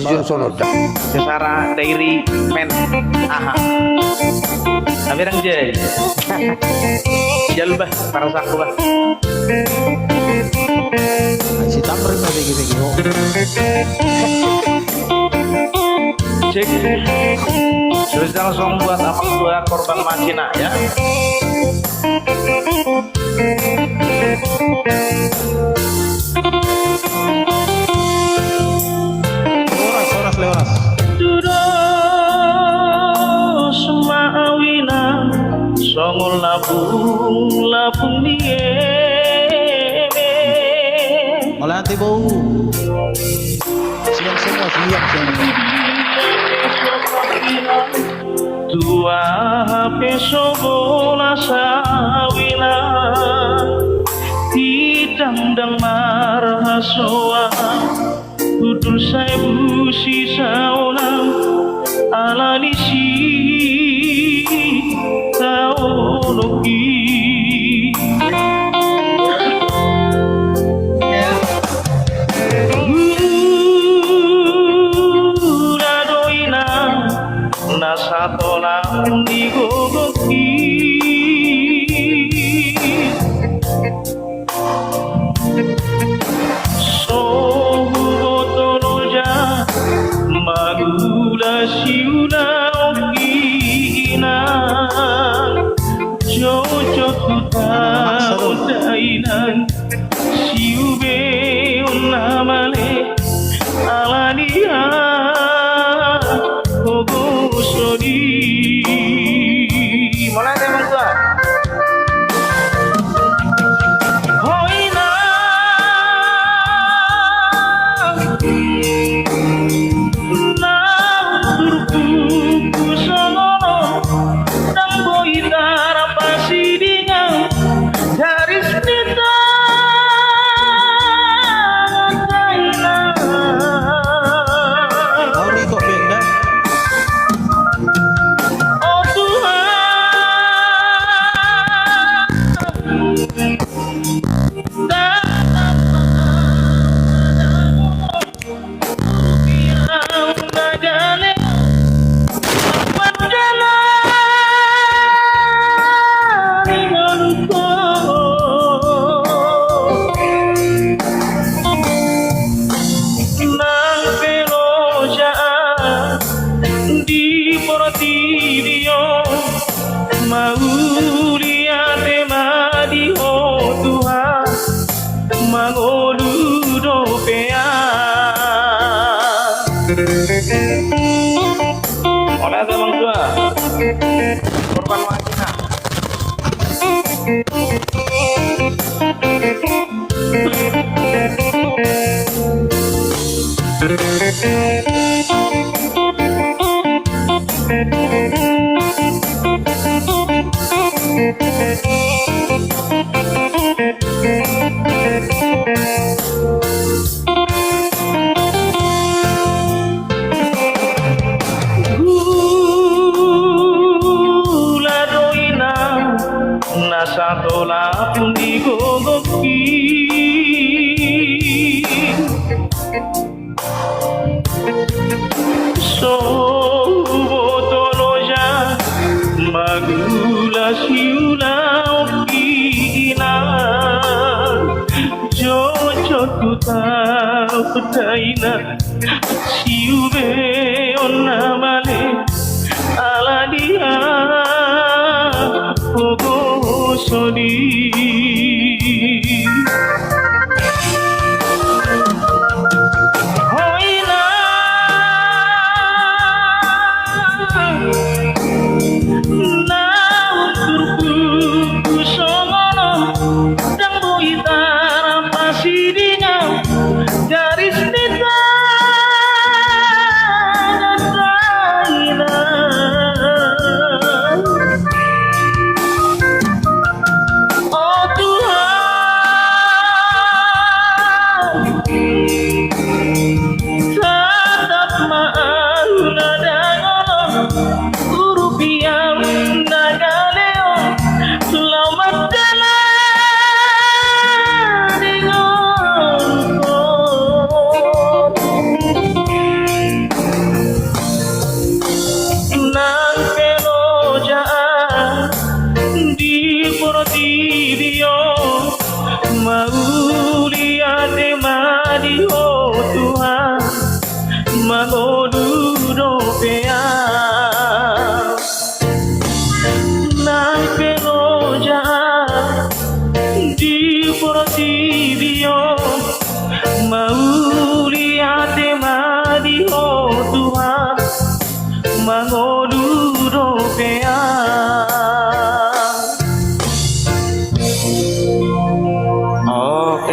Jujur sono Sesara Dairy Men. Aha. Kami orang jai. Jalbah para sakwa. si tamrin na bigi-bigi ho. Cek. Sudah langsung buat apa dua korban makina ya. Oras leoras. Dudos maawina songol labung nieme. Mulai nanti bau. Siang semua siang. Dua peso bola sawina Tidang marah soa Tutur saya busi saunam Ala nisi taologi Nasatola digogoki Sohubotoloja magula siula okina Jojo tutau dainan siube unamale aladia mulai teman tua hoina na turku songono dan boitara pasidingan dari senita kaina Auri kok benda. Oleh teman tua korban makina Nasatola pun digogoki Sobotoloja magula siula okina Jojo tutau pedaina siube onamale aladia Ogo sodi Hoina Na turku songono dan boitara pasidingan dari senita Oh Tuhan,